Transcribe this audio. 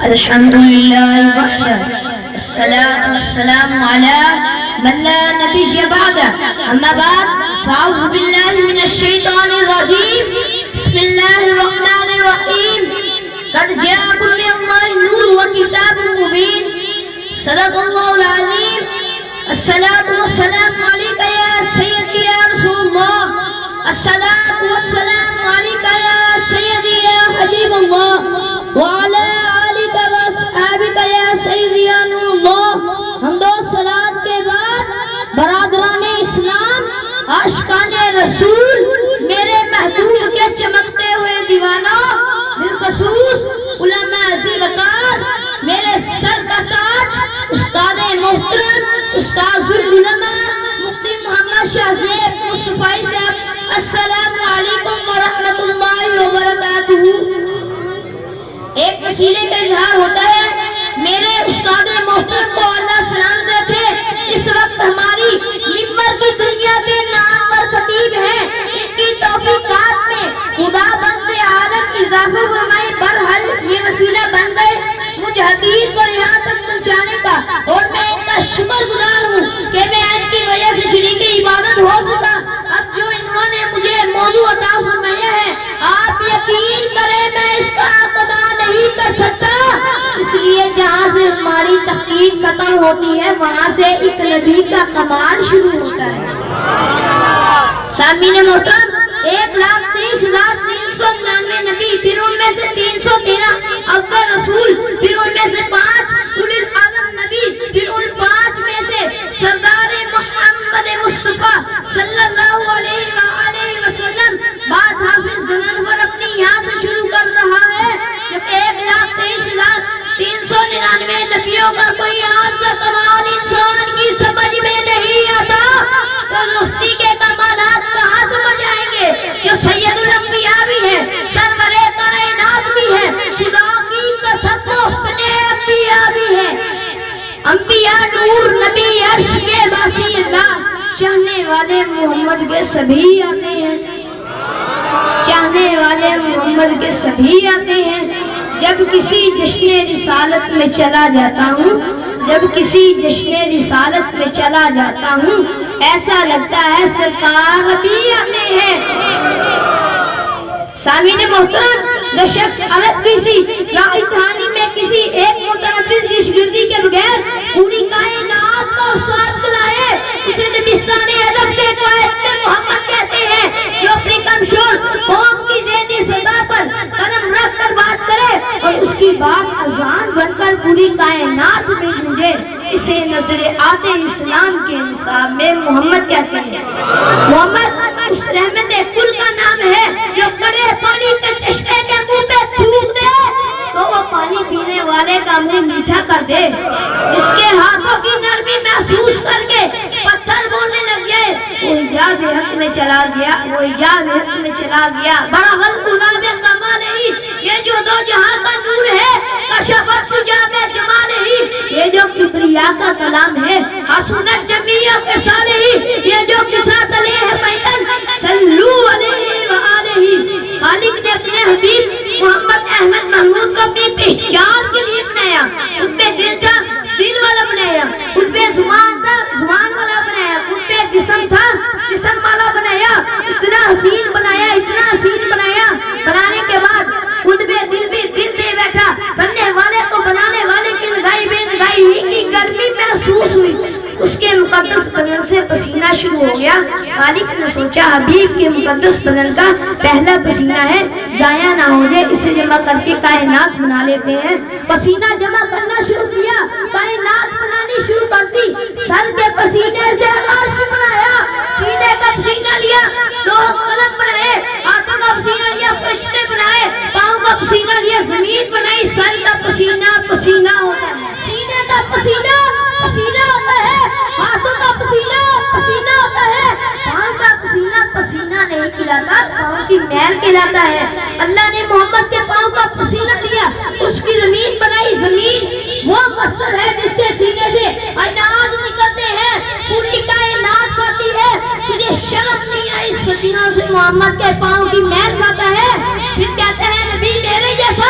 الحمد لله وحده الصلاة والسلام على من لا نبي بعده أما بعد فأعوذ بالله من الشيطان الرجيم بسم الله الرحمن الرحيم قد جاءكم من الله نور وكتاب مبين صدق الله العظيم الصلاة والسلام عليك يا سيدي يا رسول الله الصلاة والسلام عليك يا سيدي يا حبيب الله وعلى آلك وأصحابك يا سيدي يا نور الله حمد و صلاة کے بعد برادران اسلام عاشقان رسول میرے محبوب کے چمکتے ہوئے دیوانوں بالخصوص علماء عزیز وقار میرے سر کا تاج استاد محترم استاذ العلماء مفتی محمد شاہ زیب مصطفی صاحب السلام علیکم ورحمۃ اللہ وبرکاتہ۔ ایک وسیلے کا اظہار ہوتا ہے میرے استاد محترم کو اللہ سلامت رکھے، اس وقت ہماری ممبر کی دنیا کے نامور خطیب ہیں، ان کی توفیقات میں خدا بند عالم اضافہ فرمائے، برحال یہ وسیلہ بن گئے مجھ حقیر کو یہاں تک پہنچانے کا، اور میں ان کا شکر گزار ہوں کہ میں ان کی وجہ سے شریک عبادت ہو سکا۔ اب جو انہوں نے مجھے موضوع عطا فرمایا ہے آپ یقین کریں میں اس کا ادا نہیں کر سکتا، اس لیے جہاں سے ہماری تحقیق ختم ہوتی ہے وہاں سے اس نبی کا کمال شروع ہوتا ہے۔ سامعین محترم 1,30,399 نبی، پھر ان میں سے 313 افضل رسول، پھر ان میں سے 5 اولی العزم نبی، پھر ان 5 میں سے سردار محمد مصطفیٰ صلی اللہ علیہ وآلہ وسلم۔ بات حافظ غضنفر اپنی یہاں سے شروع کر رہا ہے، جب 1,23,399 نبیوں کا کوئی عام سا کمال انسان کی سمجھ میں نہیں آتا تو دوستی کے کمالات کہاں سمجھ آئیں گے؟ جو سید الانبیاء بھی ہے، سرور کائنات بھی ہے، خدا کی قسم محسن انبیاء بھی ہے، انبیاء نور نبی عرش کے باسی ذات، چاہنے والے محمد کے سبھی آتے ہیں، چاہنے والے محمد کے سبھی آتے ہیں۔ جب کسی جشن رسالت میں چلا جاتا ہوں، جب کسی جشن رسالت میں چلا جاتا ہوں ایسا لگتا ہے سرکار بھی آتے ہیں۔ سامعین محترم جو شخص الگ کسی راجدھانی میں کسی ایک متنفذ رشگردی کے بغیر پوری کائنات کو ساتھ چلائے اسے نبیستان ادب کے قائد میں محمد کہتے ہیں، جو اپنی کمشور قوم کی ذہنی سطح پر قدم رکھ کر بات کرے اور اس کی بات اذان بن کر پوری کائنات میں گونجے، اسے نظر آتے اسلام کے نصاب میں محمد کہتے ہیں۔ محمد اس رحمت کل کا نام ہے جو کڑے پانی کے چشمے کے منہ پہ تھوک دے تو وہ پانی پینے والے کا منہ میٹھا کر دے، اس کے ہاتھوں کی نرمی محسوس کر کے پتھر بولنے لگ جائے، وہ ایجاد حق میں چلا گیا، وہ ایجاد حق میں چلا گیا۔ برحال غلام کمال ہی یہ جو دو جہاں کا نور ہے، کشفت شجاع جمال ہی یہ جو کبریا کا کلام ہے، حسنت جمیع کے صالح ہی یہ جو قصہ تلے ہے پیدن، صلو علیہ وآلہ۔ خالق نے اپنے حبیب محمد احمد محمود کو اپنی پہچان کے لیے بنایا، ان پہ دل تھا دل والا بنایا، ان پہ زبان تھا زبان والا بنایا، ان پہ جسم تھا جسم والا بنایا، اتنا حسین بنایا اتنا حسین بنایا، بنانے کے بعد خود بھی دل دے بیٹھا، بننے والے کو بنانے والے کی نگاہی بے نگاہی ہی کی گرمی محسوس ہوئی، اس کے مقدس بدن سے پسینہ شروع ہو گیا۔ خالق نے سوچا حبیب کے مقدس بدن کا پہلا پسینہ ہے، ضائع نہ ہو جائے، اسے جمع کر کے کائنات بنا لیتے ہیں۔ پسینہ جمع کرنا شروع کیا، کائنات بنانی شروع کر دی، سر کے پسینے سے عرش بنایا، سینے کا پسینہ لیا دو قلم بنائے، ہاتھوں کا پسینہ لیا فرشتے بنائے، پاؤں کا پسینہ لیا زمین بنائی، سر کا پسینہ پسینہ ہوتا ہے، سینے کا پسینہ پسینہ ہوتا ہے، ہاتھوں کا پسینہ پسینہ ہوتا ہے، پاؤں کا پسینہ پسینہ نہیں کھلاتا، پاؤں کی مہر کہلاتا ہے۔ اللہ نے محمد کے پاؤں کا پسینہ دیا، اس کی زمین بنائی، زمین وہ مصدر ہے جس کے سینے سے اناج نکلتے ہیں، پوری کائنات کھاتی ہے، تجھے شرم نہیں آئی صدیوں سے محمد کے پاؤں کی مہر کھاتا ہے۔ پھر کہتے ہیں نبی میرے جیسا